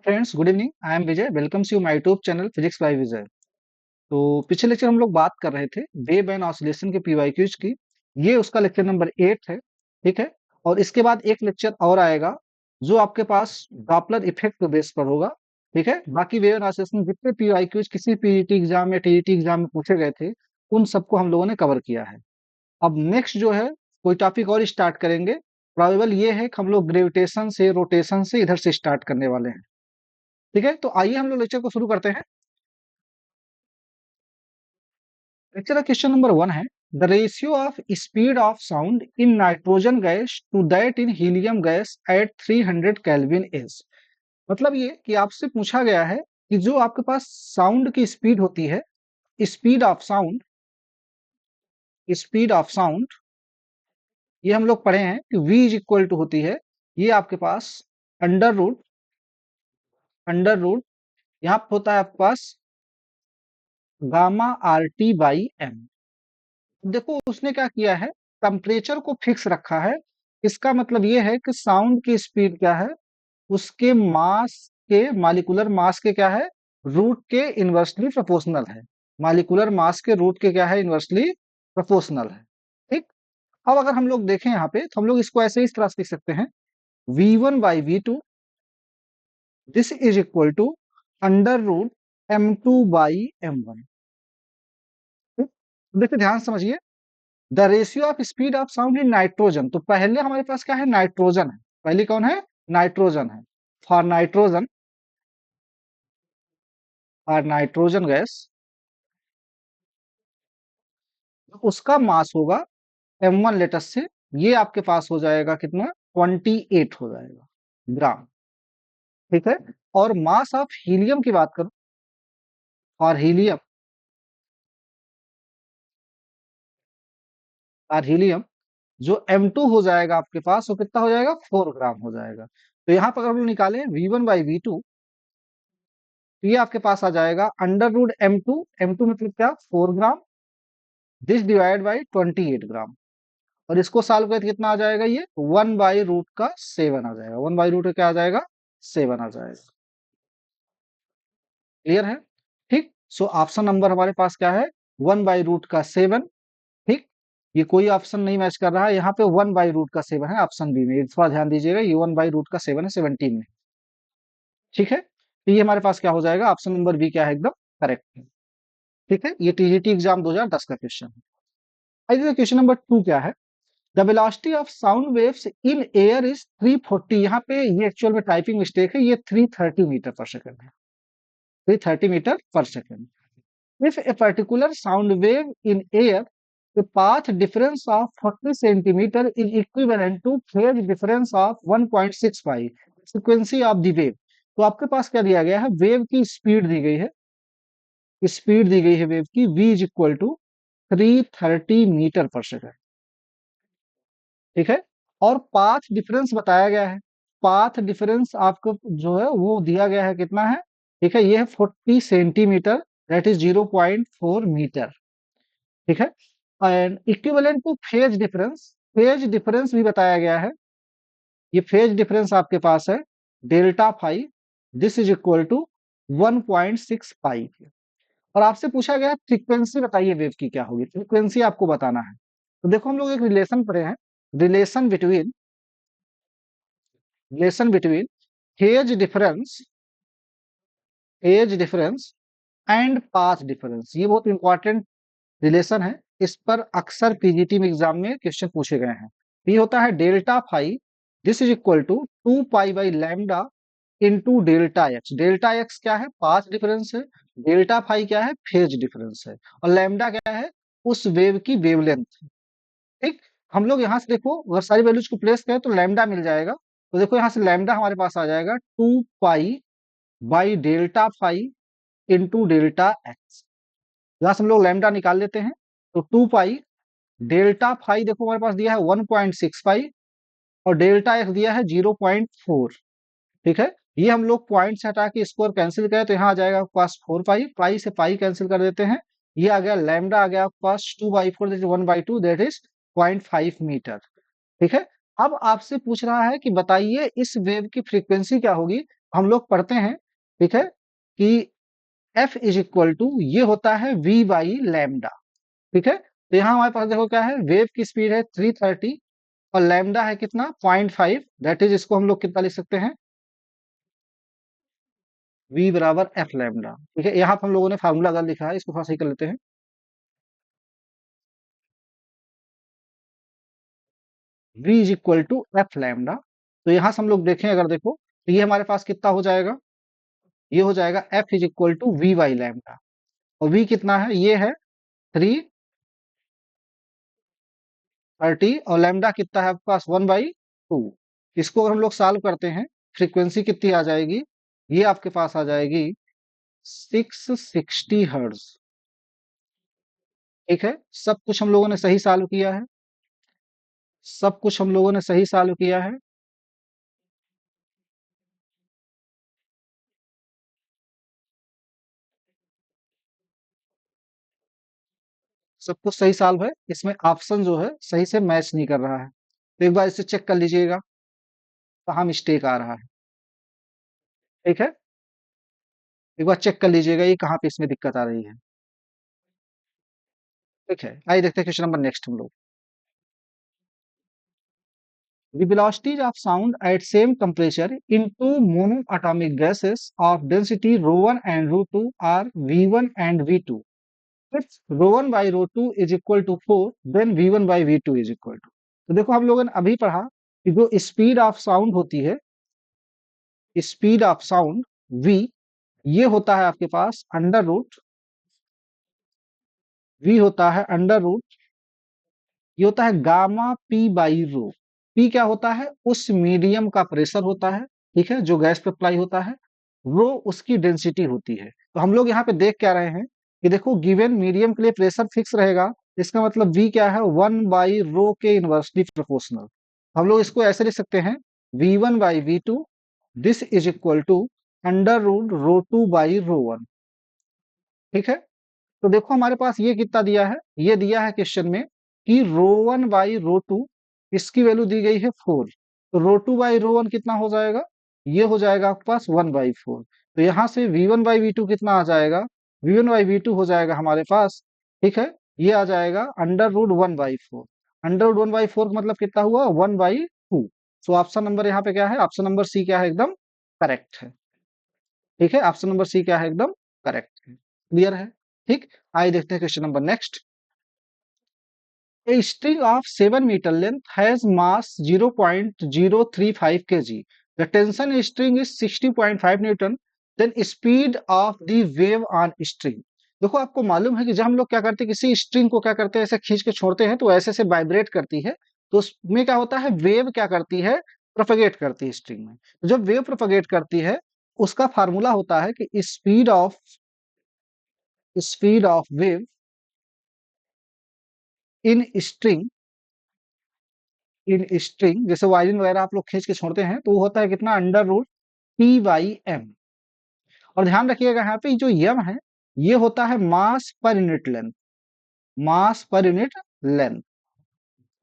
Friends, good evening. I am Vijay. Welcomes you my YouTube channel physics by Vijay. तो पिछले lecture हम लोग बात कर रहे थे वेव एंड ऑसिलेशन के पीवाईक्यूज की। ये उसका लेक्चर नंबर 8 है। ठीक है। और इसके बाद एक लेक्चर और आएगा जो आपके पास डॉपलर इफेक्ट के बेस पर होगा। ठीक है। बाकी वेव एंड ऑसिलेशन जितने पीवाईक्यूज किसी पीईटी एग्जाम या टीईटी एग्जाम में पूछे गए थे, उन सबको हम लोगों ने कवर किया है। अब नेक्स्ट जो है, कोई टॉपिक और स्टार्ट करेंगे। प्रोबेबल ये है कि हम लोग ग्रेविटेशन से, रोटेशन से, इधर से स्टार्ट करने वाले हैं। ठीक है। तो आइए हम लोग लेक्चर को शुरू करते हैं। लेक्चर का क्वेश्चन नंबर 1 है, the ratio of speed of sound in nitrogen gas to that in helium gas at 300 kelvin is. मतलब ये कि आपसे पूछा गया है कि जो आपके पास साउंड की स्पीड होती है, speed of sound, speed of sound, ये हम लोग पढ़े हैं कि v इज इक्वल टू होती है, ये आपके पास अंडर रूट यहाँ पे होता है आपके पास gamma R T by M. देखो उसने क्या किया है, टेम्परेचर को फिक्स रखा है। इसका मतलब ये है कि साउंड की स्पीड क्या है, उसके मास के, मॉलिक्यूलर मास के क्या है, रूट के इनवर्सली प्रोपोर्शनल है। मॉलिक्यूलर मास के रूट के क्या है, इनवर्सली प्रोपोर्शनल है। ठीक। अब अगर हम लोग देखें यहाँ पे, तो हम लोग इसको ऐसे इस तरह से लिख सकते हैं, V1/V2 this is equal to under root M2/M1। देखिए ध्यान से समझिए, the ratio of speed of sound in nitrogen. तो पहले हमारे पास क्या है, नाइट्रोजन है। पहले कौन है, नाइट्रोजन है। फॉर नाइट्रोजन, और नाइट्रोजन गैस, उसका मास होगा M1 लेटेस्ट से, ये आपके पास हो जाएगा कितना, 28 हो जाएगा ग्राम। ठीक है। और मास ऑफ हीलियम की बात करूं, और हीलियम जो M2 हो जाएगा आपके पास, वो कितना हो जाएगा, 4 ग्राम हो जाएगा। तो यहाँ पर अगर हम लोग निकालें V1/V2, तो ये आपके पास आ जाएगा अंडर रूट M2 मतलब क्या, 4 ग्राम, दिस डिवाइड बाई 28 ग्राम। और इसको सॉल्व करके कितना आ जाएगा, ये 1/√7 आ जाएगा। 1/रूट क्या आ जाएगा, 7 आ जाएगा। क्लियर है। ठीक। सो ऑप्शन नंबर हमारे पास क्या है, 1/√7। ठीक। ये कोई ऑप्शन नहीं मैच कर रहा है, यहाँ पे 1/√7 है ऑप्शन बी में। थोड़ा ध्यान दीजिएगा, ये 1/√7 है 17 में। ठीक है। तो ये हमारे पास क्या हो जाएगा, ऑप्शन नंबर बी क्या है, एकदम करेक्ट है। ठीक है। ये टीजीटी एग्जाम 2010 का क्वेश्चन है। आइए क्वेश्चन नंबर 2 क्या है, the velocity of sound waves in air is 340। यहाँ पे ये एक्चुअल में टाइपिंग मिस्टेक है, ये 330 मीटर पर सेकंड है। 330 मीटर पर second. If a particular sound wave in air, the path difference of 40 centimeter is equivalent to phase difference of 1.65 frequency of the wave। तो आपके पास क्या दिया गया है, वेव की स्पीड दी गई है, स्पीड दी गई है वेव की, v is equal to 330 metre पर सेकंड। ठीक है। और पाथ डिफरेंस बताया गया है। पाथ डिफरेंस आपको जो है वो दिया गया है, कितना है, ठीक है, ये है 40 सेंटीमीटर, दैट इज 0.4 मीटर। ठीक है। And equivalent two phase difference, phase difference भी बताया गया है। ये फेज डिफरेंस आपके पास है delta phi, this is equal to 1.65। और आपसे पूछा गया फ्रीक्वेंसी बताइए वेव की क्या होगी, फ्रीक्वेंसी आपको बताना है। तो देखो हम लोग एक रिलेशन पढ़े हैं, relation between relation between phase difference, phase difference and path difference. ये बहुत इंपॉर्टेंट रिलेशन है। इस पर अक्सर पीजीटी में एग्जाम में क्वेश्चन पूछे गए हैं। ये होता है delta phi, this is equal to 2 pi lambda into delta x. Delta x क्या है, पाथ डिफरेंस है। डेल्टा फाई क्या है, फेज डिफरेंस है। और लैम्डा क्या है, उस वेव की वेवलेंथ। ठीक। हम लोग यहाँ से देखो, अगर सारी वैल्यूज को प्लेस करें तो लैम्डा मिल जाएगा। तो देखो यहाँ से लैम्डा हमारे पास आ जाएगा 2 पाई/डेल्टा फाई इंटू डेल्टा एक्स। यहाँ से हम लोग लैम्डा निकाल लेते हैं। तो 2 पाई, डेल्टा फाई देखो हमारे पास दिया है 1.65, और डेल्टा एक्स दिया है 0.4। ठीक है। ये हम लोग पॉइंट से हटा के स्कोर कैंसिल करें तो यहाँ आ जाएगा आपके पास 4 पाई, पाई से पाई कैंसिल कर देते हैं। ये आ गया लैम्डा, आ गया आपके पास 2/4, that is 1/2, that is 0.5 metre. ठीक है। अब आपसे पूछ रहा है कि बताइए इस वेव की फ्रीक्वेंसी क्या होगी। हम लोग पढ़ते हैं, ठीक है, कि एफ इज इक्वल टू ये होता है वी बाई लैम्डा, ठीक है। तो यहाँ हमारे पास देखो क्या है, वेव की स्पीड है 330 और लैम्डा है कितना 0.5, दैट इज इसको हम लोग कितना लिख सकते हैं, v बराबर एफ लैम्डा, ठीक है। यहाँ पे हम लोगों ने फार्मूला अगर लिखा है इसको थोड़ा सही कर लेते हैं, v is equal to F lambda. तो यहाँ से हम लोग देखें, अगर देखो तो ये हमारे पास कितना हो जाएगा, ये हो जाएगा F is equal to V by lambda, और v कितना है, ये है 330 और लैम्डा कितना है आपके पास 1/2। इसको अगर हम लोग सॉल्व करते हैं, फ्रीक्वेंसी कितनी आ जाएगी, ये आपके पास आ जाएगी 660 हर्ट्ज, ठीक है। सब कुछ हम लोगों ने सही सॉल्व किया है, सब कुछ हम लोगों ने सही सॉल्व किया है, सब कुछ सही सॉल्व है। इसमें ऑप्शन जो है सही से मैच नहीं कर रहा है, तो एक बार इसे चेक कर लीजिएगा कहाँ मिस्टेक आ रहा है, ठीक है। एक बार चेक कर लीजिएगा ये कहाँ पे इसमें दिक्कत आ रही है, ठीक है। आइए देखते हैं क्वेश्चन नंबर नेक्स्ट हम लोग। The velocities of sound at same temperature in two monoatomic gases of density ρ1 and ρ2 are v1 and v2. If ρ1 by ρ2 is equal to 4, then v1 by v2 is equal to। तो देखो हम लोगों ने अभी पढ़ा कि जो स्पीड ऑफ साउंड होती है, स्पीड ऑफ साउंड v, ये होता है आपके पास अंडर रूट, v होता है अंडर रूट, ये होता है gamma P by rho. P क्या होता है, उस मीडियम का प्रेशर होता है, ठीक है, जो गैस पे अप्लाई होता है। रो उसकी डेंसिटी होती है। तो हम लोग यहाँ पे देख क्या रहे हैं कि देखो गिवन मीडियम के लिए प्रेशर फिक्स रहेगा, इसका मतलब वी क्या है, 1/रो के इनवर्सली प्रोपोर्शनल। हम लोग इसको ऐसे लिख सकते हैं, v1/v2 this is equal to under root ρ2/ρ1, ठीक है। तो देखो हमारे पास ये कितना दिया है, ये दिया है क्वेश्चन में कि ρ1/ρ2, इसकी वैल्यू दी गई है 4, तो ρ2/ρ1 कितना हो जाएगा, ये हो जाएगा आपके पास 1/4। तो यहाँ से v1/v2 कितना आ जाएगा, v1/v2 हो जाएगा हमारे पास, ठीक है, ये आ जाएगा अंडर रूट 1/4। अंडर रूट 1/4 का मतलब कितना हुआ, 1/2। सो ऑप्शन नंबर यहाँ पे क्या है, ऑप्शन नंबर सी क्या है, एकदम करेक्ट है, ठीक है। ऑप्शन नंबर सी क्या है, एकदम करेक्ट है, क्लियर है, ठीक। आइए देखते हैं question number next. A string of 7 meter length has mass 0.035 kg. The tension string is 60.5 Newton. Then speed of the wave on string. देखो आपको मालूम है कि जब हम लोग क्या करते हैं, किसी स्ट्रिंग को क्या करते हैं, ऐसे खींच के छोड़ते हैं तो ऐसे से वाइब्रेट करती है, तो उसमें क्या होता है, वेव क्या करती है, प्रोपगेट करती है स्ट्रिंग में। तो जब वेव प्रोपगेट करती है, उसका फार्मूला होता है कि speed of wave in string, in string जैसे वायलिन वगैरह आप लोग खींच के छोड़ते हैं, तो वो होता है कितना, अंडर रूट p/m। और ध्यान रखिएगा यहाँ पे जो यम है, ये होता है मास पर यूनिट लेंथ, मास पर यूनिट लेंथ।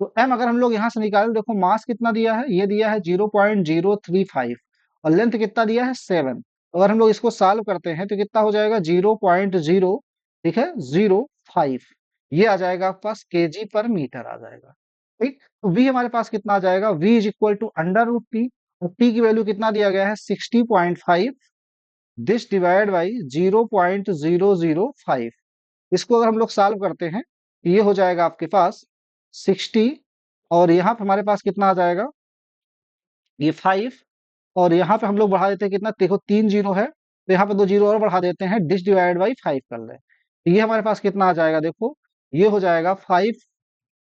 तो m अगर हम लोग यहाँ से निकालें, देखो मास कितना दिया है, ये दिया है 0.035 और लेंथ कितना दिया है 7। अगर हम लोग इसको सॉल्व करते हैं तो कितना हो जाएगा, 0.0, ठीक है, 05, ये आ जाएगा आपके पास केजी पर मीटर आ जाएगा, ठीक। तो v हमारे पास कितना आ जाएगा, v is equal to under root T, और t की वैल्यू कितना दिया गया है 60.5, दिस डिवाइड बाई 0.005। इसको अगर हम लोग सॉल्व करते हैं तो ये हो जाएगा आपके पास 60, और यहाँ पे हमारे पास कितना आ जाएगा, ये 5, और यहाँ पे हम लोग बढ़ा देते हैं कितना, देखो 3 जीरो है, तो यहाँ पे 2 जीरो और बढ़ा देते हैं, डिस डिवाइड बाई 5 कर रहे हैं, तो ये हमारे पास कितना आ जाएगा, देखो ये हो जाएगा 5,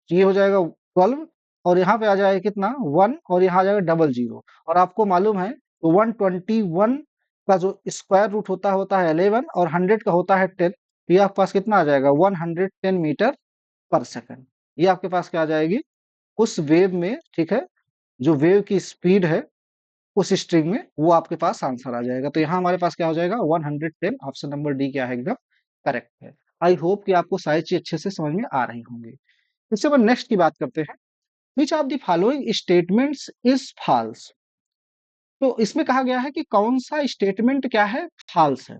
ये हो जाएगा 12, और यहाँ पे आ जाएगा कितना 1, और यहाँ आ जाएगा डबल जीरो। और आपको मालूम है तो 121 का जो स्क्वायर रूट होता है 11, और 100 का होता है 10, तो ये आपके पास कितना आ जाएगा 110 मीटर पर सेकंड। ये आपके पास क्या आ जाएगी, उस वेव में, ठीक है, जो वेव की स्पीड है उस स्ट्रिंग में, वो आपके पास आंसर आ जाएगा। तो यहाँ हमारे पास क्या हो जाएगा 110, ऑप्शन नंबर डी क्या है, एकदम करेक्ट है। आई होप कि आपको सारी चीज अच्छे से समझ में आ रही होंगी। इससे बाद नेक्स्ट की बात करते हैं, which of the following statements is false। तो इसमें कहा गया है कि कौन सा स्टेटमेंट क्या है, फॉल्स है।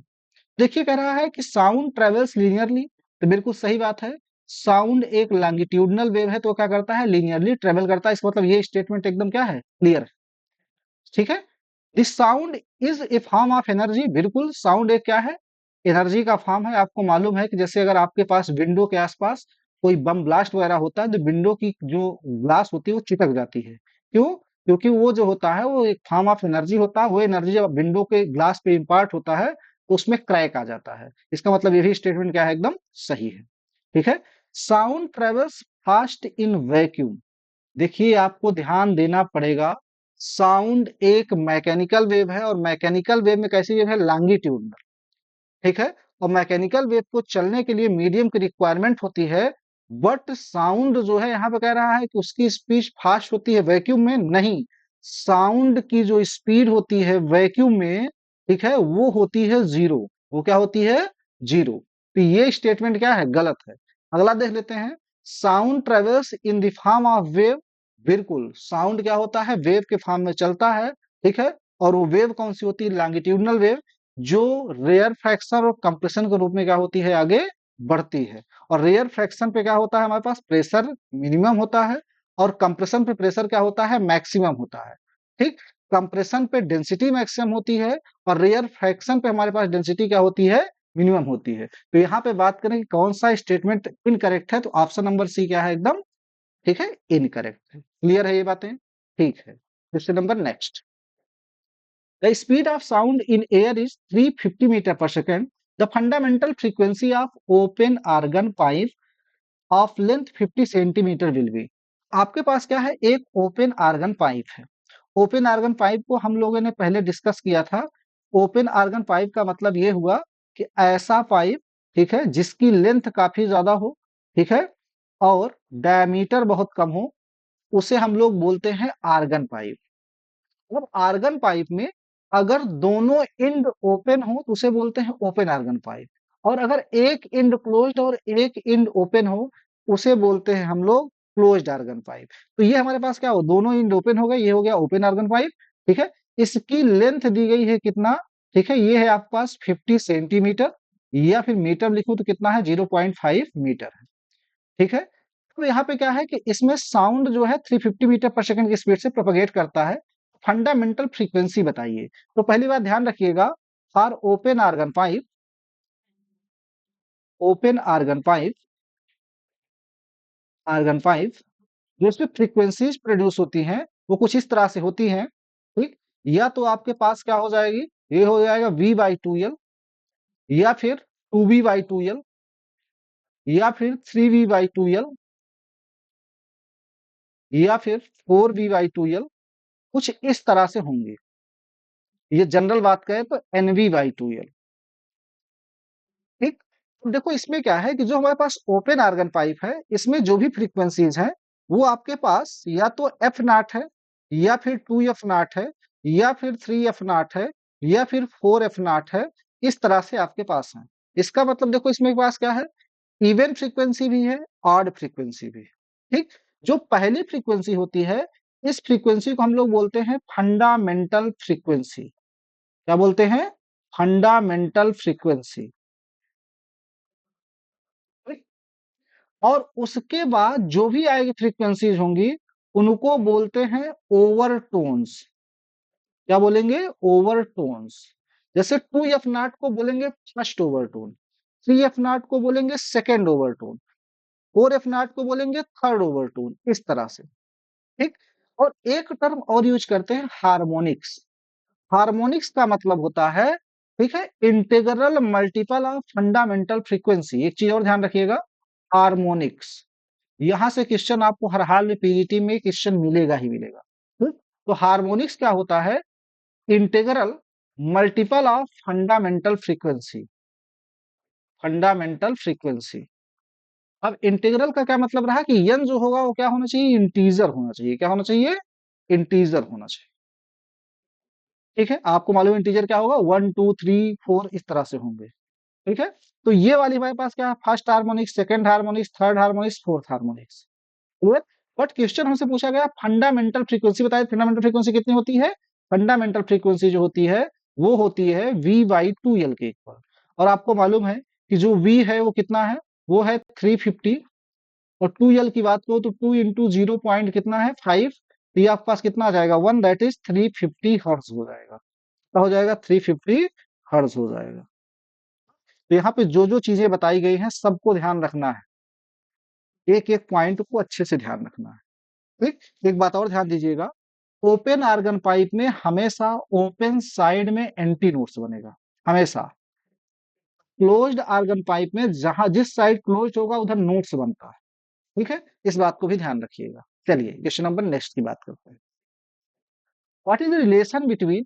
देखिए कह रहा है कि साउंड ट्रेवल्स लीनियरली, तो बिल्कुल सही बात है। साउंड एक लॉन्गिट्यूडनल वेव है तो क्या करता है, लीनियरली ट्रेवल करता है। इसका मतलब ये स्टेटमेंट एकदम क्या है, क्लियर है। ठीक है। This sound is a form of energy, बिल्कुल साउंड एक क्या है, एनर्जी का फॉर्म है। आपको मालूम है कि जैसे अगर आपके पास विंडो के आसपास कोई बम ब्लास्ट वगैरह होता है तो विंडो की जो ग्लास होती है वो चिपक जाती है। क्यों? क्योंकि वो जो होता है वो एक फॉर्म ऑफ एनर्जी होता है। वो एनर्जी जब विंडो के ग्लास पे इम्पार्ट होता है तो उसमें क्रैक आ जाता है। इसका मतलब ये भी स्टेटमेंट क्या है, एकदम सही है। ठीक है। Sound travels fast in vacuum, देखिए आपको ध्यान देना पड़ेगा। साउंड एक मैकेनिकल वेव है और मैकेनिकल वेव में कैसी वेव है, लॉन्गिट्यूडनल। ठीक है। और मैकेनिकल वेव को चलने के लिए मीडियम की रिक्वायरमेंट होती है। बट साउंड जो है यहाँ पे कह रहा है कि उसकी स्पीड फास्ट होती है, वैक्यूम में नहीं। साउंड की जो स्पीड होती है वैक्यूम में, ठीक है, वो होती है जीरो। वो क्या होती है, जीरो। तो ये स्टेटमेंट क्या है, गलत है। अगला देख लेते हैं। Sound travels in the form of wave, बिल्कुल साउंड क्या होता है, वेव के फॉर्म में चलता है। ठीक है। और वो वेव कौन सी होती है, लॉन्गिट्यूडनल वेव, जो रेयर फ्रैक्शन और कंप्रेशन के रूप में क्या होती है, आगे बढ़ती है। और रेयर फ्रैक्शन पे क्या होता है, हमारे पास प्रेशर मिनिमम होता है और कंप्रेशन पे प्रेशर क्या होता है, मैक्सिमम होता है। ठीक। कंप्रेशन पे डेंसिटी मैक्सिमम होती है और रेयर फ्रैक्शन पे हमारे पास डेंसिटी क्या होती है, मिनिमम होती है। तो यहाँ पे बात करें कि कौन सा स्टेटमेंट इनकरेक्ट है, तो ऑप्शन नंबर सी क्या है, एकदम ठीक है, इनकरेक्ट है। क्लियर है ये बातें? ठीक है। Question number next. The speed of sound in air is 350 meter per second. The fundamental frequency of open organ pipe of length 50 centimetre will be. आपके पास क्या है, एक ओपन आर्गन पाइप है। ओपन आर्गन पाइप को हम लोगों ने पहले डिस्कस किया था। ओपन आर्गन पाइप का मतलब ये हुआ कि ऐसा पाइप, ठीक है, जिसकी लेंथ काफी ज्यादा हो, ठीक है, और डायमीटर बहुत कम हो, उसे हम लोग बोलते हैं आर्गन पाइप। अब आर्गन पाइप में अगर दोनों एंड ओपन हो तो उसे बोलते हैं ओपन आर्गन पाइप। और अगर एक एंड क्लोज्ड और एक एंड ओपन हो, उसे बोलते हैं हम लोग क्लोज्ड आर्गन पाइप। तो ये हमारे पास क्या हो, दोनों एंड ओपन हो गए, ये हो गया ओपन आर्गन पाइप। ठीक है। इसकी लेंथ दी गई है कितना, ठीक है, ये है आपके पास 50 सेंटीमीटर, या फिर मीटर लिखूं तो कितना है, 0.5 मीटर है। ठीक है। तो यहाँ पे क्या है कि इसमें साउंड जो है 350 मीटर पर सेकंड की स्पीड से प्रोपेगेट करता है। फंडामेंटल फ्रीक्वेंसी बताइए। तो पहली बात ध्यान रखिएगा, फॉर ओपन आर्गन पाइप जो इसमें फ्रीक्वेंसीज प्रोड्यूस होती हैं वो कुछ इस तरह से होती हैं। ठीक। या तो आपके पास क्या हो जाएगी, ये हो जाएगा V/2L, या फिर 2V/2L, या फिर 3V/2L, या फिर 4V/2L, कुछ इस तरह से होंगे। ये जनरल बात करें तो NV/2L। ठीक। तो देखो इसमें क्या है कि जो हमारे पास ओपन आर्गन पाइप है, इसमें जो भी फ्रीक्वेंसीज हैं वो आपके पास या तो F0 है, या फिर 2F0 है, या फिर 3F0 है, या फिर 4F0 है। इस तरह से आपके पास है। इसका मतलब देखो इसमें पास क्या है, इवन फ्रीक्वेंसी भी है, ऑड फ्रीक्वेंसी भी है। ठीक। जो पहली फ्रीक्वेंसी होती है, इस फ्रीक्वेंसी को हम लोग बोलते हैं फंडामेंटल फ्रीक्वेंसी। क्या बोलते हैं, फंडामेंटल फ्रीक्वेंसी। और उसके बाद जो भी आएगी फ्रीक्वेंसीज होंगी, उनको बोलते हैं ओवरटोन्स। क्या बोलेंगे, ओवरटोन्स। जैसे 2F0 को बोलेंगे फर्स्ट ओवरटोन, 3F0 को बोलेंगे सेकेंड ओवरटोन, 4F0 को बोलेंगे थर्ड ओवरटोन, इस तरह से। ठीक। और एक टर्म और यूज करते हैं, हार्मोनिक्स। हार्मोनिक्स का मतलब होता है, ठीक है, integral multiple of fundamental frequency. एक चीज और ध्यान रखिएगा, हार्मोनिक्स, यहां से क्वेश्चन आपको हर हाल में पीजीटी में क्वेश्चन मिलेगा ही मिलेगा। ठीक? तो हार्मोनिक्स क्या होता है, integral multiple of fundamental frequency. Fundamental frequency. अब इंटीग्रल का क्या मतलब रहा कि यन जो होगा वो क्या होना चाहिए, इंटीजर होना चाहिए। क्या होना चाहिए, इंटीजर होना चाहिए। ठीक है। आपको मालूम इंटीजर क्या होगा, 1 2 3 4 इस तरह से होंगे। ठीक है। तो ये वाली हमारे पास क्या है, first harmonics, second harmonics, third harmonics, fourth harmonics. Clear. But question हमसे पूछा गया फंडामेंटल फ्रीक्वेंसी बताइए, फंडामेंटल फ्रीक्वेंसी कितनी होती है, फंडामेंटल फ्रीक्वेंसी जो होती है वो होती है v/2l के इक्वल। और आपको मालूम है कि जो v है वो कितना है, वो है 350। और 2l की बात करो तो 2 इंटू 0 पॉइंट कितना है 5, तो ये आपके पास कितना आ जाएगा 1, दैट इज 350 हर्ट्ज हो जाएगा। क्या हो जाएगा 350 हर्ट्ज हो जाएगा। तो यहाँ पे जो जो चीजें बताई गई हैं सबको ध्यान रखना है, एक एक पॉइंट को अच्छे से ध्यान रखना है। ठीक, एक बात और ध्यान दीजिएगा, ओपन आर्गन पाइप में हमेशा ओपन साइड में एंटी नोड्स बनेगा हमेशा। क्लोज्ड आर्गन पाइप में जहां जिस साइड क्लोज होगा उधर नोड्स बनता है। ठीक है, इस बात को भी ध्यान रखिएगा। चलिए क्वेश्चन नंबर नेक्स्ट की बात करते हैं। What is the relation between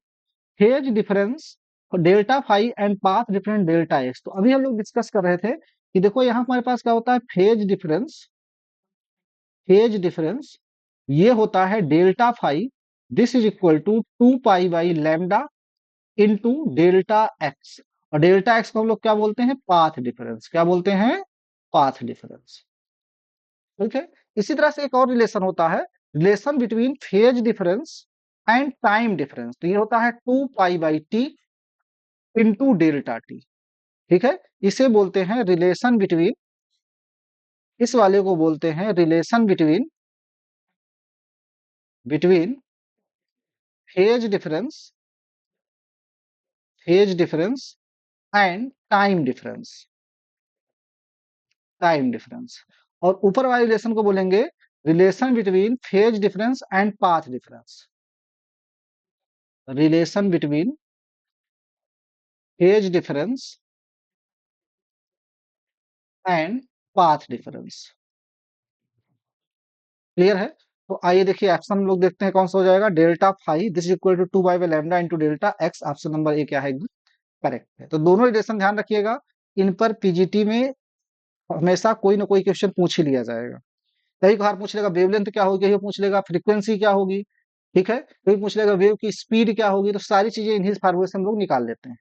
phase difference delta phi and path difference delta X. तो अभी हम लोग डिस्कस कर रहे थे कि देखो यहाँ हमारे पास क्या होता है फेज डिफरेंस। फेज डिफरेंस ये होता है delta phi, this is equal to 2 pi lambda into delta x. और डेल्टा एक्स को हम लोग क्या बोलते हैं पाथ डिफरेंस। क्या बोलते हैं पाथ डिफरेंस। ठीक है, इसी तरह से एक और रिलेशन होता है, relation between phase difference and time difference. तो ये होता है 2 पाई/टी इनटू डेल्टा टी। ठीक है, इसे बोलते हैं रिलेशन बिटवीन, इस वाले को बोलते हैं relation between between phase difference, phase difference and time difference, time difference. और ऊपर वाले रिलेशन को बोलेंगे relation between phase difference and path difference. Relation between phase difference and path difference. Clear है? तो आइए देखिए ऑप्शन हम लोग देखते हैं कौन सा हो जाएगा, delta phi this is equal to 2 pi lambda into delta x. Option number A क्या है, करेक्ट है। तो दोनों रिलेशन ध्यान रखिएगा, इन पर पीजीटी में हमेशा कोई ना कोई क्वेश्चन पूछ ही लिया जाएगा। कई बार पूछ लेगा वेवलेंथ क्या होगी, कहीं पूछ लेगा फ्रीक्वेंसी क्या होगी। ठीक है, कहीं पूछ लेगा वेव की स्पीड क्या होगी। तो सारी चीजें इन्हीं फार्मूले से हम लोग निकाल लेते हैं।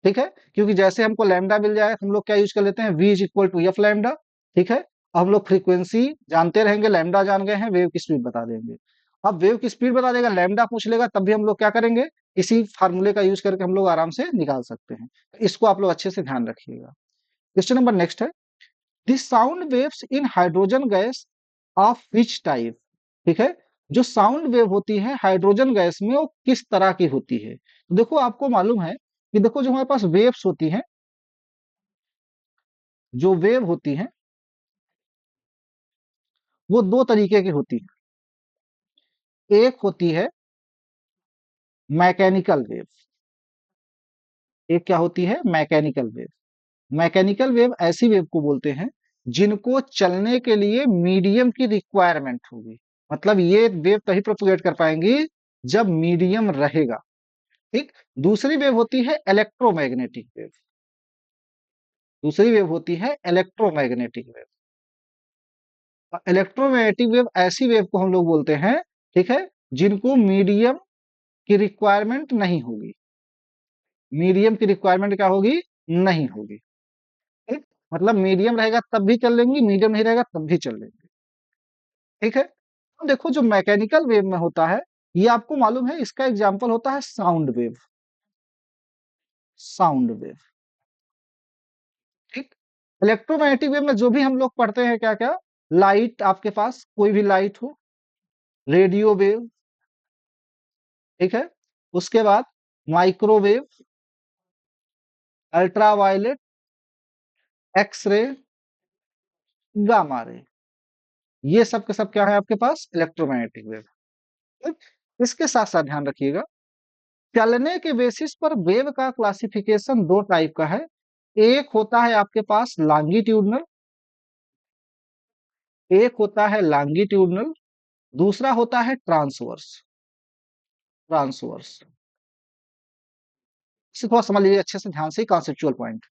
ठीक है, क्योंकि जैसे हमको लैम्डा मिल जाए हम लोग क्या यूज कर लेते हैं v is equal to F lambda. ठीक है, अब हम लोग फ्रीक्वेंसी जानते रहेंगे, लैम्डा जान गए हैं, वेव की स्पीड बता देंगे। अब वेव की स्पीड बता देगा, लैम्डा पूछ लेगा, तब भी हम लोग क्या करेंगे, इसी फार्मूले का यूज करके हम लोग आराम से निकाल सकते हैं। इसको आप लोग अच्छे से ध्यान रखिएगा। क्वेश्चन नंबर नेक्स्ट है, the sound waves in hydrogen gas of which type. ठीक है, जो साउंड वेव होती है हाइड्रोजन गैस में वो किस तरह की होती है। तो देखो आपको मालूम है कि देखो जो हमारे पास वेव्स होती हैं, जो वेव होती हैं वो दो तरीके की होती है। एक होती है मैकेनिकल वेव, एक क्या होती है मैकेनिकल वेव। मैकेनिकल वेव ऐसी वेव को बोलते हैं जिनको चलने के लिए मीडियम की रिक्वायरमेंट होगी। मतलब ये वेव तभी प्रोपोगेट कर पाएंगी जब मीडियम रहेगा। ठीक, दूसरी वेव होती है इलेक्ट्रोमैग्नेटिक वेव। दूसरी वेव होती है इलेक्ट्रोमैग्नेटिक वेव। इलेक्ट्रोमैग्नेटिक वेव ऐसी वेव को हम लोग बोलते हैं, ठीक है, जिनको मीडियम की रिक्वायरमेंट नहीं होगी। मीडियम की रिक्वायरमेंट क्या होगी, नहीं होगी। ठीक, मतलब मीडियम रहेगा तब भी चल लेंगी, मीडियम नहीं रहेगा तब भी चल लेंगे। ठीक है, तो देखो जो मैकेनिकल वेव में होता है, ये आपको मालूम है इसका एग्जांपल होता है साउंड वेव। साउंड वेव, ठीक। इलेक्ट्रोमैग्नेटिक वेव में जो भी हम लोग पढ़ते हैं क्या क्या, लाइट, आपके पास कोई भी लाइट हो, रेडियो वेव, ठीक है, उसके बाद microwave, ultraviolet, x ray, gamma ray, ये सब के सब क्या है आपके पास इलेक्ट्रोमैग्नेटिक वेव। ठीक? इसके साथ साथ ध्यान रखिएगा, चलने के बेसिस पर वेव का क्लासिफिकेशन दो टाइप का है। एक होता है आपके पास लॉन्गिट्यूडनल, एक होता है लॉन्गिट्यूडनल, दूसरा होता है ट्रांसवर्स। ट्रांसवर्स, इसे थोड़ा समझ लीजिए अच्छे से ध्यान से, कॉन्सेप्चुअल पॉइंट।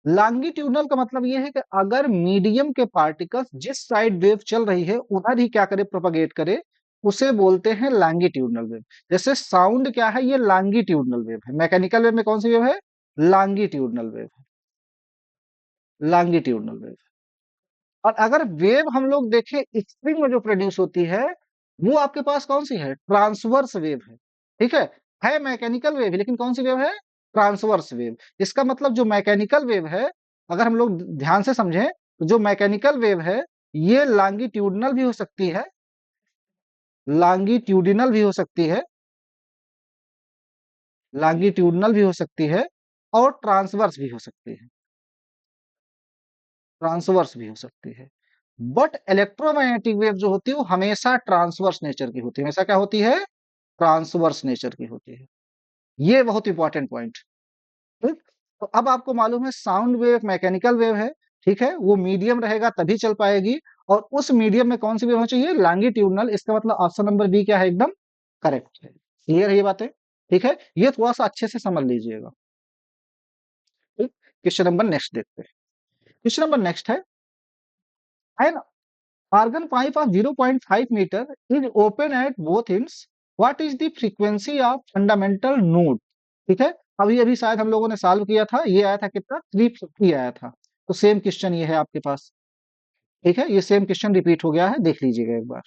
लॉन्गिट्यूडनल का मतलब यह है कि अगर मीडियम के पार्टिकल्स जिस साइड वेव चल रही है उधर ही क्या करे प्रोपगेट करे, उसे बोलते हैं लॉन्गिट्यूडनल वेव। जैसे साउंड क्या है, ये लॉन्गिट्यूडनल वेव है। मैकेनिकल वेव में कौन सी वेव है, लॉन्गिट्यूडनल वेव, लॉन्गिट्यूडनल वेव। और अगर वेव हम लोग देखें स्प्रिंग में जो प्रोड्यूस होती है, वो आपके पास कौन सी है, ट्रांसवर्स वेव है। ठीक है, है मैकेनिकल वेव, लेकिन कौन सी वेव है? Transverse wave. इसका मतलब जो मैकेनिकल वेव है, अगर हम लोग ध्यान से समझें, तो जो मैकेनिकल वेव है, ये लॉन्गिट्यूडिनल भी हो सकती है, लॉन्गिट्यूडिनल भी हो सकती है, लॉन्गिट्यूडिनल भी हो सकती है, और ट्रांसवर्स भी हो सकती है, ट्रांसवर्स भी हो सकती है। बट इलेक्ट्रोमैग्नेटिक वेव जो होती है वो हमेशा ट्रांसवर्स नेचर की होती है, हमेशा क्या होती है? ट्रांसवर्स नेचर की होती है। ये बहुत इंपॉर्टेंट पॉइंट। ठीक। तो अब आपको मालूम है साउंड वेव एक मैकेनिकल वेव है, ठीक है, वो मीडियम रहेगा तभी चल पाएगी, और उस मीडियम में कौन सी वेव होनी चाहिए? लॉन्गिट्यूडनल। इसका मतलब ऑप्शन नंबर बी क्या है? एकदम करेक्ट है। क्लियर है ये बातें? ठीक है, ये थोड़ा सा अच्छे से समझ लीजिएगा। ठीक। क्वेश्चन नंबर नेक्स्ट देखते हैं। क्वेश्चन नंबर नेक्स्ट है ना, argon pipe of 0.5 meter is open at both ends. What is the frequency of fundamental node? ठीक है, अभी अभी शायद हम लोगों ने सॉल्व किया था, ये आया था कितना? 350 आया था। तो सेम क्वेश्चन ये है आपके पास। ठीक है, ये सेम क्वेश्चन रिपीट हो गया है, देख लीजिएगा एक बार।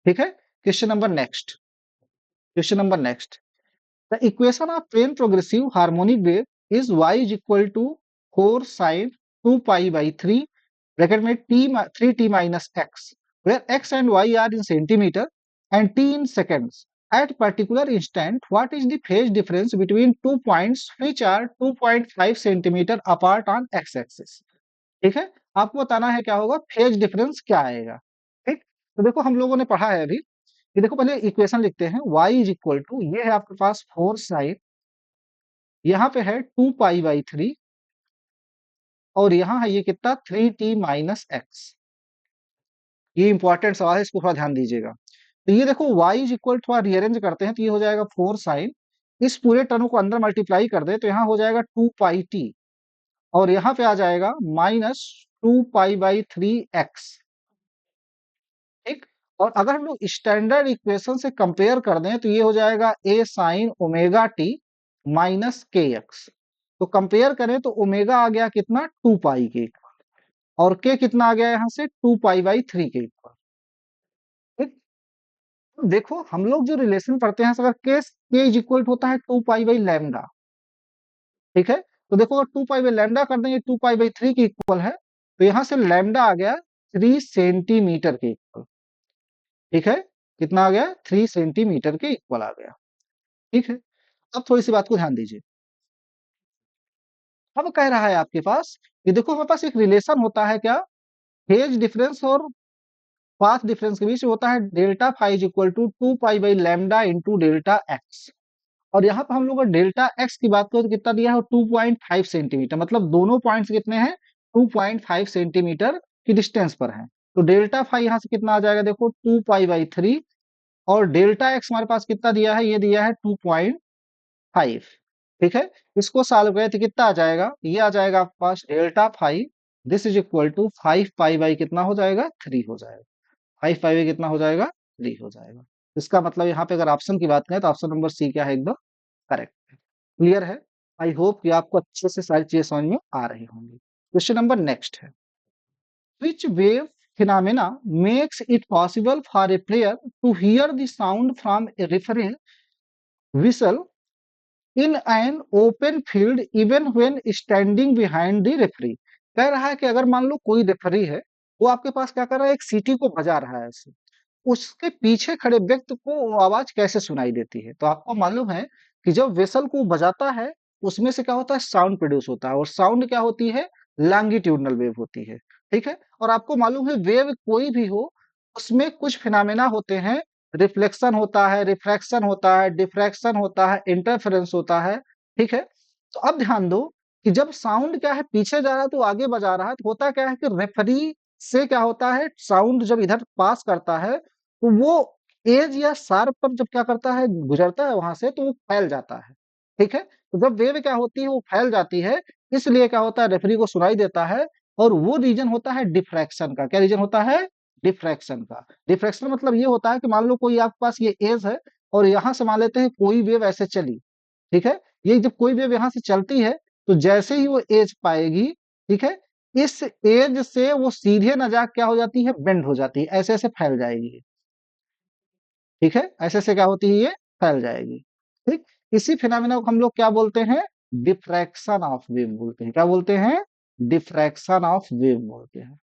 ठीक है, question number next. Question number next, the equation of plane progressive harmonic wave is y is equal to 4 sin 2 pi by 3 bracket में t 3t माइनस x, where x and y are in centimeter and t in seconds. At particular instant, what is the phase difference between 2 points which are 2.5 centimeter apart on x-axis? ठीक है, आपको बताना है क्या होगा, phase difference क्या आएगा। ठीक, तो देखो हम लोगों ने पढ़ा है अभी, ये देखो पहले इक्वेशन लिखते हैं। y इज इक्वल टू, ये है आपके पास 4 साइन, यहाँ पे है 2 पाई बाई 3, और यहाँ है ये कितना? 3t minus x. ये इंपॉर्टेंट सवाल है, इसको थोड़ा ध्यान दीजिएगा। तो ये देखो y इज इक्वल, थोड़ा रीअरेंज करते हैं तो ये हो जाएगा 4 साइन, इस पूरे टर्म को अंदर मल्टीप्लाई कर दे तो यहाँ हो जाएगा 2 पाई t, और यहाँ पे आ जाएगा माइनस 2 पाई बाई 3 एक्स। ठीक, और अगर हम लोग स्टैंडर्ड इक्वेशन से कंपेयर कर दें तो ये हो जाएगा a sine omega T minus के एक्स। तो कंपेयर करें तो ओमेगा आ गया कितना? 2 पाई के इक्वल, और के कितना आ गया यहाँ से? 2 पाई बाई 3 के इक्वल। ठीक, तो देखो हम लोग जो रिलेशन पढ़ते हैं, अगर के इज इक्वल होता है 2 पाई बाई लैम्डा। ठीक है, तो देखो अगर 2 पाई बाई लैम्डा कर देंगे 2 पाई बाई 3 के इक्वल है, तो यहाँ से लैम्डा आ गया 3 सेंटीमीटर के इक्वल। ठीक है, कितना आ गया? 3 सेंटीमीटर के इक्वल आ गया। ठीक है, अब थोड़ी सी बात को ध्यान दीजिए। अब कह रहा है आपके पास कि देखो हमारे पास एक रिलेशन होता है क्या? फेज डिफरेंस और पाथ डिफरेंस के बीच होता है delta phi is equal to 2 pi by lambda into delta x. और यहाँ पर हम लोग डेल्टा एक्स की बात करें तो कितना दिया है? 2.5 सेंटीमीटर, मतलब दोनों पॉइंट्स कितने हैं? 2.5 सेंटीमीटर की डिस्टेंस पर हैं। तो डेल्टा फाई यहाँ से कितना आ जाएगा? देखो 2 पाई बाई 3, और डेल्टा एक्स हमारे पास कितना दिया है? ये दिया है 2.5। ठीक है, इसको सॉल्व करें तो कितना आ जाएगा? ये आ जाएगा आपके पास delta phi this is equal to 5 pi by कितना हो जाएगा? 3 हो जाएगा। 5 पाई बाई कितना हो जाएगा? 3 हो जाएगा। इसका मतलब यहाँ पे अगर ऑप्शन की बात करें तो ऑप्शन नंबर सी क्या है? एकदम करेक्ट है। क्लियर है? आई होप कि आपको अच्छे से सारी चीजें समझ में आ रही होंगी। क्वेश्चन नंबर नेक्स्ट है, which wave phenomena makes it possible for a player to hear the sound from a referee whistle in an open field even when standing behind the referee? कह रहा है कि अगर मान लो कोई रेफरी है, वो आपके पास क्या कर रहा है? एक सीटी को बजा रहा है ऐसे, उसके पीछे खड़े व्यक्ति को वो आवाज कैसे सुनाई देती है? तो आपको मालूम है कि जब वेसल को बजाता है, उसमें से क्या होता है? साउंड प्रोड्यूस होता है, और साउंड क्या होती है? लॉन्गिट्यूडनल वेव होती है। ठीक है, और आपको मालूम है वेव कोई भी हो, उसमें कुछ फिनोमेना होते हैं, रिफ्लेक्शन होता है, रिफ्रैक्शन होता है, डिफ्रैक्शन होता है, इंटरफेरेंस होता है। ठीक है, तो अब ध्यान दो कि जब साउंड क्या है पीछे जा रहा है तो आगे बजा रहा है, तो होता क्या है कि रेफरी से क्या होता है? साउंड जब इधर पास करता है तो वो एज या शार्प पर जब क्या करता है? गुजरता है वहां से, तो वो फैल जाता है। ठीक है, तो जब वेव क्या होती है? वो फैल जाती है, इसलिए क्या होता है? रेफरी को सुनाई देता है, और वो रीजन होता है डिफ्रैक्शन का। क्या रीजन होता है? डिफ्रैक्शन का। डिफ्रैक्शन मतलब ये होता है कि मान लो कोई आपके पास ये एज है, और यहां से मान लेते हैं कोई वेव ऐसे चली। ठीक है, ये जब कोई वेव यहाँ से चलती है, तो जैसे ही वो एज पाएगी, ठीक है, इस एज से वो सीधे न जा क्या हो जाती है? बेंड हो जाती है, ऐसे ऐसे फैल जाएगी। ठीक है, ऐसे ऐसे क्या होती है? ये फैल जाएगी। ठीक, इसी फिनोमेना को हम लोग क्या बोलते हैं? डिफ्रैक्शन ऑफ वेव बोलते हैं। क्या बोलते हैं? डिफ्रैक्शन ऑफ वेव बोलते हैं।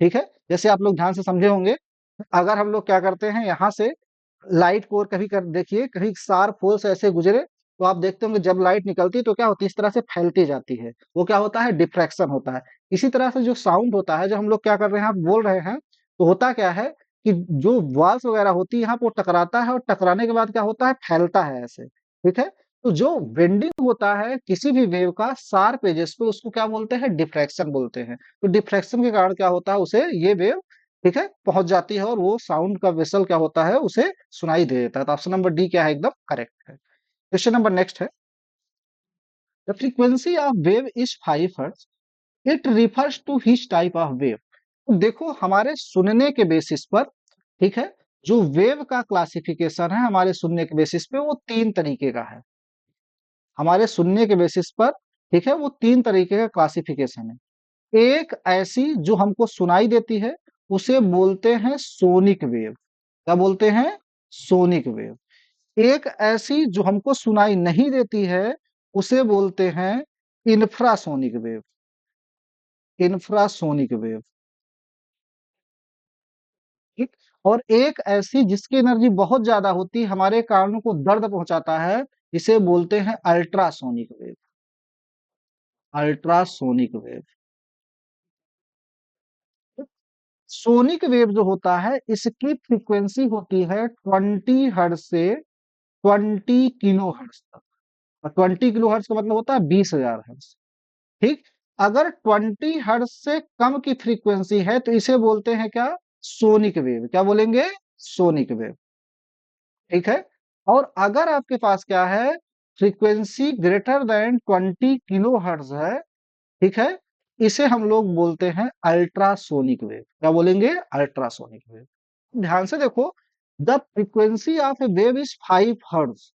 ठीक है, जैसे आप लोग ध्यान से समझे होंगे, अगर हम लोग क्या करते हैं, यहाँ से लाइट को, और कभी कर देखिए, कहीं शार्प फोर्स ऐसे गुजरे, तो आप देखते होंगे जब लाइट निकलती है तो क्या होती है, इस तरह से फैलती जाती है, वो क्या होता है? डिफ्रैक्शन होता है। इसी तरह से जो साउंड होता है, जो हम लोग क्या कर रहे हैं, आप बोल रहे हैं, तो होता क्या है कि जो वॉल्स वगैरह होती है यहाँ पे, वो टकराता है, और टकराने के बाद क्या होता है? फैलता है ऐसे। ठीक है, तो जो बेंडिंग होता है किसी भी वेव का शार्प एजेस पे, उसको क्या बोलते हैं? डिफ्रैक्शन बोलते हैं। तो डिफ्रैक्शन के कारण क्या होता है, उसे ये वेव, ठीक है, पहुंच जाती है, और वो साउंड का वेसल क्या होता है, उसे सुनाई दे देता है। तो ऑप्शन नंबर डी क्या है? एकदम करेक्ट है। क्वेश्चन नंबर नेक्स्ट है, the frequency of wave is 5 hertz, it refers to which type of wave. तो देखो, हमारे सुनने के बेसिस पर, ठीक है, जो वेव का क्लासिफिकेशन है हमारे सुनने के बेसिस पे, वो तीन तरीके का है। हमारे सुनने के बेसिस पर, ठीक है, वो तीन तरीके का क्लासिफिकेशन है। एक ऐसी जो हमको सुनाई देती है, उसे बोलते हैं सोनिक वेव। क्या बोलते हैं? Sonic wave. एक ऐसी जो हमको सुनाई नहीं देती है, उसे बोलते हैं इंफ्रासोनिक वेव। Infrasonic wave. ठीक। और एक ऐसी जिसकी एनर्जी बहुत ज्यादा होती है, हमारे कानों को दर्द पहुंचाता है, इसे बोलते हैं ultrasonic wave. Ultrasonic wave. Sonic wave जो होता है, इसकी फ्रीक्वेंसी होती है 20 हर्ट्ज से 20 किलो हर्ट्ज तक। और 20 किलो हर्ट्ज का मतलब होता है 20,000 हर्ट्ज। ठीक। अगर 20 हर्ट्ज से कम की फ्रीक्वेंसी है, तो इसे बोलते हैं क्या? Sonic wave. क्या बोलेंगे? Sonic wave. ठीक है। और अगर आपके पास क्या है, frequency greater than 20 kilo hertz है, ठीक है, इसे हम लोग बोलते हैं अल्ट्रासोनिक वेव। क्या बोलेंगे? Ultrasonic wave. ध्यान से देखो, the frequency of A wave is 5 hertz,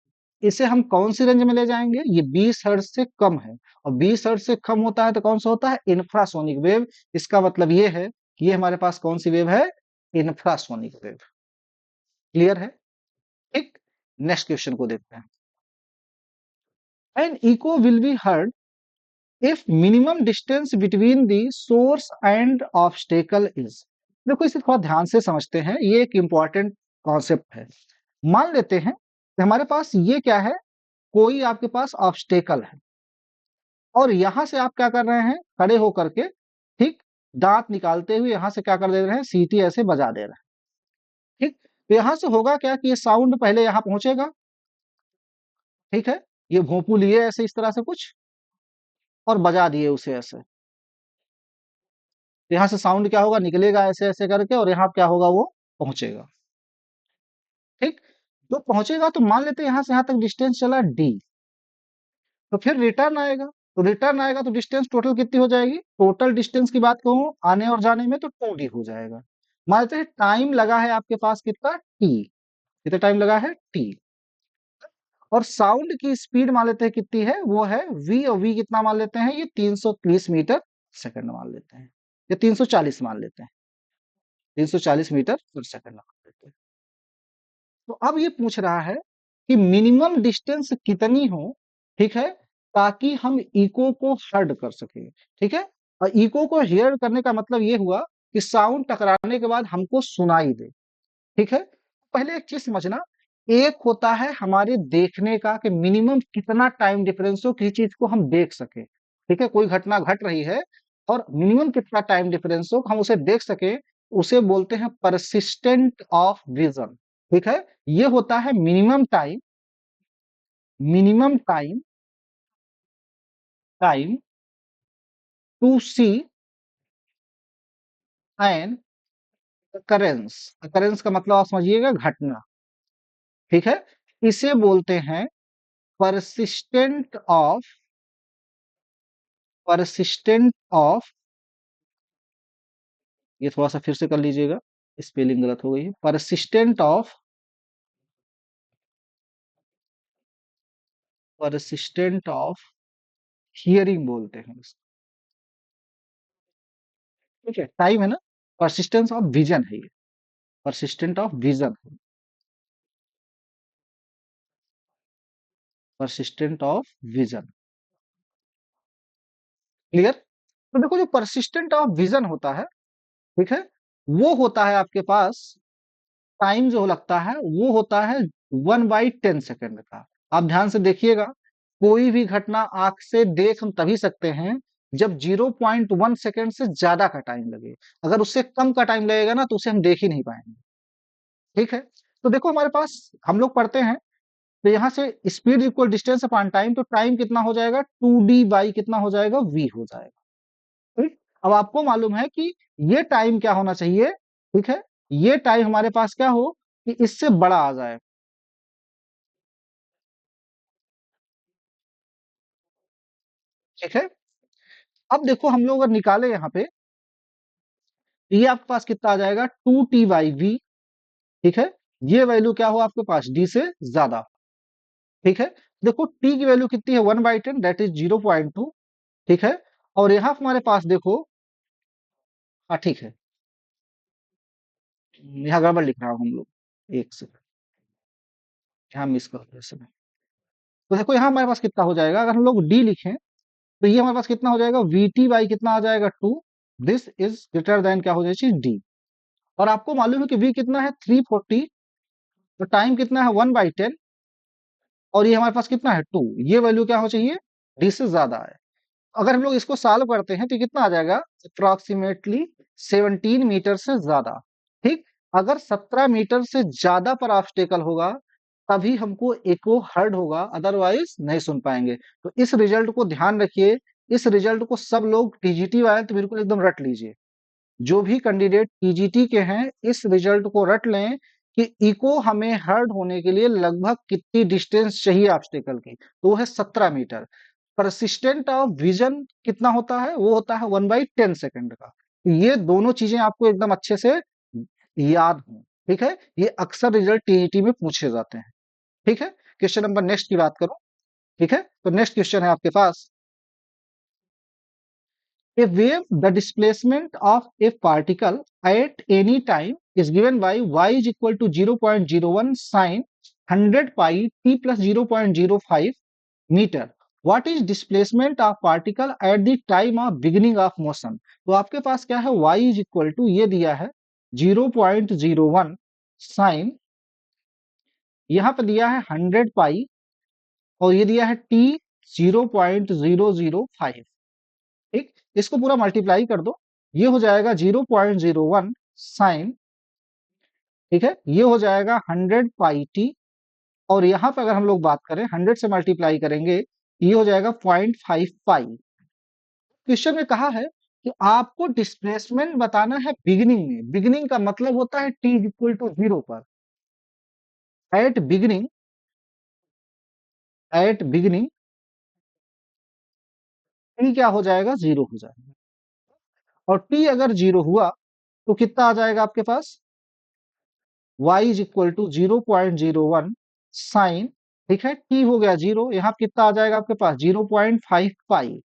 इसे हम कौन सी रेंज में ले जाएंगे? ये 20 हर्ट्ज से कम है, और 20 हर्ट्ज से कम होता है तो कौन सा होता है? Infrasonic wave. इसका मतलब ये है कि ये हमारे पास कौन सी वेव है? Infrasonic wave. क्लियर है? ठीक। नेक्स्ट क्वेश्चन को देखते हैं। An echo will be heard if minimum distance between the source and obstacle is. देखो, इसे थोड़ा ध्यान से समझते हैं, ये एक इंपॉर्टेंट कॉन्सेप्ट है। मान लेते हैं कि हमारे पास ये क्या है, कोई आपके पास ऑब्स्टेकल है, और यहां से आप क्या कर रहे हैं, खड़े होकर के, ठीक, दांत निकालते हुए यहां से क्या कर दे रहे हैं, सीटी ऐसे बजा दे रहे हैं। ठीक। तो यहां से होगा क्या कि ये साउंड पहले यहां पहुंचेगा, ठीक है, ये भोंपू लिए ऐसे इस तरह से कुछ, और बजा दिए उसे ऐसे। तो यहाँ से साउंड क्या होगा, निकलेगा ऐसे ऐसे करके, और यहाँ क्या होगा, वो पहुंचेगा। ठीक। तो पहुंचेगा, तो मान लेते हैं यहाँ से यहाँ तक डिस्टेंस चला डी, तो फिर रिटर्न आएगा। तो रिटर्न आएगा तो डिस्टेंस टोटल कितनी हो जाएगी? टोटल डिस्टेंस की बात कहूं आने और जाने में, तो 2D हो जाएगा। मान लेते हैं टाइम लगा है आपके पास कितना? टी। कितना टाइम लगा है? टी। और साउंड की स्पीड मान लेते हैं कितनी है, वो है वी, और वी कितना मान लेते हैं? ये 330 मीटर सेकंड मान लेते हैं, या 340 मान लेते हैं, 340 मीटर पर सेकंड मान लेते हैं। तो अब ये पूछ रहा है कि मिनिमम डिस्टेंस कितनी हो, ठीक है, ताकि हम इको को हर्ड कर सके। ठीक है। और इको को हियर करने का मतलब ये हुआ कि साउंड टकराने के बाद हमको सुनाई दे। ठीक है। पहले एक चीज समझना, एक होता है हमारे देखने का, कि मिनिमम कितना टाइम डिफरेंस हो किसी चीज को हम देख सके। ठीक है, कोई घटना घट रही है, और मिनिमम कितना टाइम डिफरेंस हो हम उसे देख सके, उसे बोलते हैं परसिस्टेंट ऑफ विजन। ठीक है। ये होता है minimum time, minimum time, time to see an occurrence. Occurrence का मतलब आप समझिएगा, घटना। ठीक है। इसे बोलते हैं परसिस्टेंट ऑफ, परसिस्टेंट ऑफ, ये थोड़ा सा फिर से कर लीजिएगा, स्पेलिंग गलत हो गई है, persistent of, persistent of hearing बोलते हैं इसको। ठीक है, टाइम है ना, परसिस्टेंस ऑफ विजन है ये, परसिस्टेंट ऑफ विजन है। Persistent of vision. क्लियर? तो देखो जो परसिस्टेंट ऑफ विजन होता है, ठीक है, वो होता है आपके पास, टाइम जो लगता है वो होता है 1/10 सेकंड का। आप ध्यान से देखिएगा, कोई भी घटना आंख से देख हम तभी सकते हैं जब 0.1 सेकंड से ज्यादा का टाइम लगे। अगर उससे कम का टाइम लगेगा ना तो उसे हम देख ही नहीं पाएंगे। ठीक है, तो देखो हमारे पास हम लोग पढ़ते हैं, तो यहाँ से speed equal distance upon time, तो टाइम कितना हो जाएगा, 2d बाई कितना हो जाएगा, v हो जाएगा। ठीक, अब आपको मालूम है कि ये टाइम क्या होना चाहिए, ठीक है, ये टाइम हमारे पास क्या हो कि इससे बड़ा आ जाए। ठीक है, अब देखो हम लोग अगर निकाले यहाँ पे, तो ये आपके पास कितना आ जाएगा, 2t/v। ठीक है, ये वैल्यू क्या हो आपके पास, d से ज्यादा। ठीक है, देखो t की वैल्यू कितनी है, 1/10, दैट इज 0.2। ठीक है, और यहाँ हमारे पास देखो, हाँ ठीक है, यहाँ गड़बड़ लिख रहा हूँ हम लोग, एक सेकंड, यहाँ मिस कर दिया इसमें। तो देखो यहाँ हमारे पास कितना हो जाएगा, अगर हम लोग d लिखें तो ये हमारे पास कितना हो जाएगा, vt बाई कितना आ जाएगा, 2। दिस इज ग्रेटर देन क्या हो जाएगी, d। और आपको मालूम है कि v कितना है, 340, तो टाइम कितना है, 1/10, और ये हमारे पास कितना है, 2। ये वैल्यू क्या हो चाहिए, d से ज्यादा है। अगर हम लोग इसको सॉल्व करते हैं तो कितना आ जाएगा, अप्रोक्सीमेटली 17 मीटर से ज्यादा। ठीक, अगर 17 मीटर से ज्यादा पर ऑब्स्टेकल होगा तभी हमको एको हर्ड होगा, अदरवाइज नहीं सुन पाएंगे। तो इस रिजल्ट को ध्यान रखिए, इस रिजल्ट को सब लोग टीजीटी वाले तो बिल्कुल एकदम रट लीजिए। जो भी कैंडिडेट टीजीटी के हैं इस रिजल्ट को रट लें कि इको हमें हर्ड होने के लिए लगभग कितनी डिस्टेंस चाहिए ऑब्स्टेकल की, तो वो है 17 मीटर। परसिस्टेंट ऑफ विजन कितना होता है, वो होता है 1/10 सेकंड का। ये दोनों चीजें आपको एकदम अच्छे से याद हो। ठीक है, ये अक्सर रिजल्ट टीईटी में पूछे जाते हैं। ठीक है, क्वेश्चन नंबर नेक्स्ट की बात करो। ठीक है, तो नेक्स्ट क्वेश्चन है आपके पास, a wave, the displacement of a particle at any time is given by y is equal to 0.01 sine 100 pi t plus 0.05 मीटर। What is displacement of particle at the time of beginning of motion. तो आपके पास क्या है, y is equal to ये दिया है 0.01 sign, यहाँ पे दिया है 100 पाई, और ये दिया है t 0.005। ठीक, इसको पूरा मल्टीप्लाई कर दो, ये हो जाएगा 0.01 साइन, ठीक है, ये हो जाएगा 100 पाई t, और यहाँ पे अगर हम लोग बात करें 100 से मल्टीप्लाई करेंगे, ये हो जाएगा 0.5 पाई। क्वेश्चन में कहा है कि आपको डिस्प्लेसमेंट बताना है बिगिनिंग में। बिगिनिंग का मतलब होता है t इक्वल टू 0 पर। At beginning, at beginning t क्या हो जाएगा, 0 हो जाएगा। और t अगर 0 हुआ तो कितना आ जाएगा आपके पास, y is equal to 0.01 sine, ठीक है, t हो गया 0, यहाँ कितना आ जाएगा आपके पास, 0.5 पाई,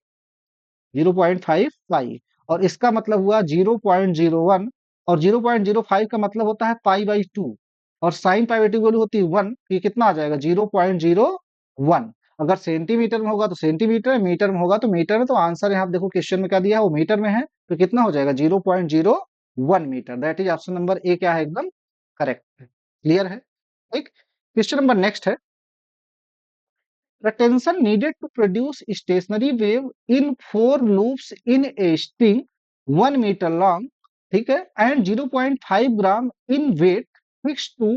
0.5 पाई। और इसका मतलब हुआ 0.01, और 0.05 का मतलब होता है पाई/2, और साइन पाई बाई 2 वैल्यू होती है 1, ये कितना आ जाएगा, 0.01। अगर सेंटीमीटर में होगा तो सेंटीमीटर, मीटर में होगा तो मीटर में। तो आंसर यहाँ देखो क्वेश्चन में क्या दिया है, वो मीटर में है, तो कितना हो जाएगा, 0.01 मीटर। That is option number A क्या है, एकदम करेक्ट है। क्लियर है? ठीक, क्वेश्चन नंबर नेक्स्ट है, the tension needed to produce stationary wave in 4 loops in a string 1 meter long, ठीक है, and 0.5 gram in weight fixed to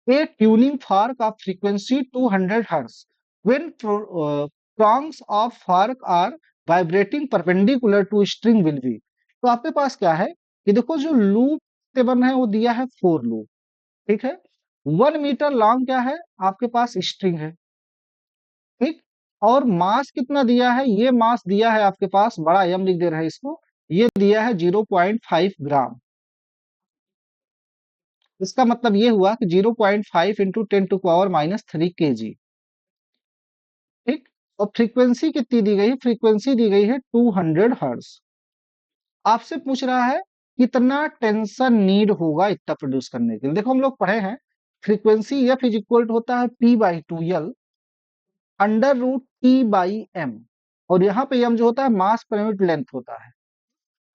a tuning fork of frequency 200 hertz when prongs of fork are vibrating perpendicular to string will be। तो आपके पास क्या है कि देखो जो loop table है वो दिया है 4 लूप, ठीक है, 1 मीटर लॉन्ग क्या है आपके पास, स्ट्रिंग है। ठीक, और मास कितना दिया है, ये मास दिया है आपके पास, बड़ा एम लिख दे रहा है इसको, ये दिया है 0.5 ग्राम। इसका मतलब ये हुआ कि 0.5 इंटू 10⁻³ kg। ठीक, और फ्रीक्वेंसी कितनी दी गई है, फ्रीक्वेंसी दी गई है 200 हर्ट्ज। आपसे पूछ रहा है कितना टेंशन नीड होगा इतना प्रोड्यूस करने के लिए। देखो हम लोग पढ़े हैं फ्रीक्वेंसी एफ इज इक्वल होता है P/2L, under root T by M, और यहाँ पे एम जो होता है मास पर यूनिट लेंथ होता है।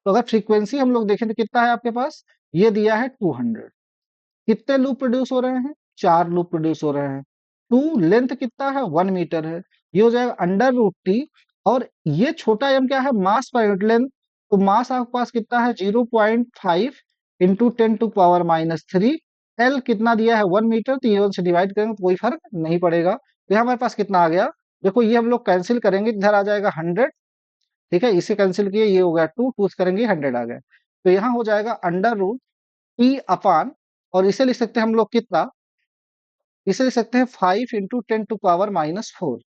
तो अगर फ्रीक्वेंसी हम लोग देखें तो कितना है आपके पास, ये दिया है 200। कितने लूप प्रोड्यूस हो रहे हैं, 4 लूप प्रोड्यूस हो रहे हैं। टू लेंथ कितना है, 1 मीटर है। ये हो जाएगा अंडर रूट टी, और ये छोटा एम क्या है, मास पर यूनिट लेंथ। तो मास आपके पास कितना है, 0.5 इंटू 10⁻³ एल कितना दिया है, 1 मीटर। तो ये 1 से डिवाइड करेंगे तो कोई फर्क नहीं पड़ेगा। तो यहाँ हमारे पास कितना आ गया, देखो ये हम लोग कैंसिल करेंगे, इधर आ जाएगा 100। ठीक है, इसे कैंसिल किए, ये हो गया 2, 2 से करेंगे 100 आ गया। तो यहाँ हो जाएगा अंडर रूट टी अपान, और इसे लिख सकते हैं हम लोग कितना, इसे लिख सकते हैं 5 इंटू 10⁻⁴।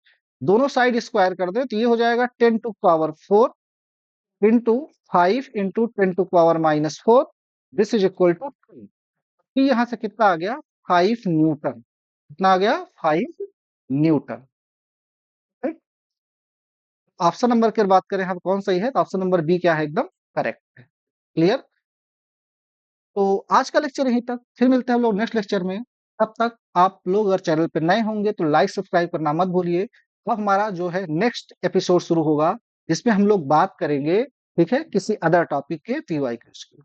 दोनों साइड स्क्वायर कर दे तो ये हो जाएगा 10⁴ into 5 into 10⁻⁴। This is equal to 3। यहाँ से कितना आ गया, 5 न्यूटन। कितना आ गया, 5 न्यूटन। ऑप्शन नंबर की बात करें हम कौन सही है, तो ऑप्शन नंबर बी क्या है, एकदम करेक्ट है। क्लियर। तो आज का लेक्चर यहीं तक, फिर मिलते हैं हम लोग नेक्स्ट लेक्चर में। तब तक आप लोग अगर चैनल पे नए होंगे तो लाइक सब्सक्राइब करना मत भूलिए। अब हमारा जो है नेक्स्ट एपिसोड शुरू होगा, जिसमें हम लोग बात करेंगे, ठीक है, किसी अदर टॉपिक के पीवाई क्विज की।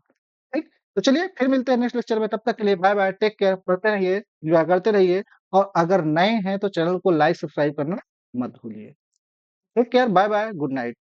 ठीक, तो चलिए फिर मिलते हैं नेक्स्ट लेक्चर में। तब तक के लिए बाय बाय, टेक केयर, पढ़ते रहिए, एंजॉय करते रहिए। और अगर नए हैं तो चैनल को लाइक सब्सक्राइब करना मत भूलिए। Take care, bye bye, good night.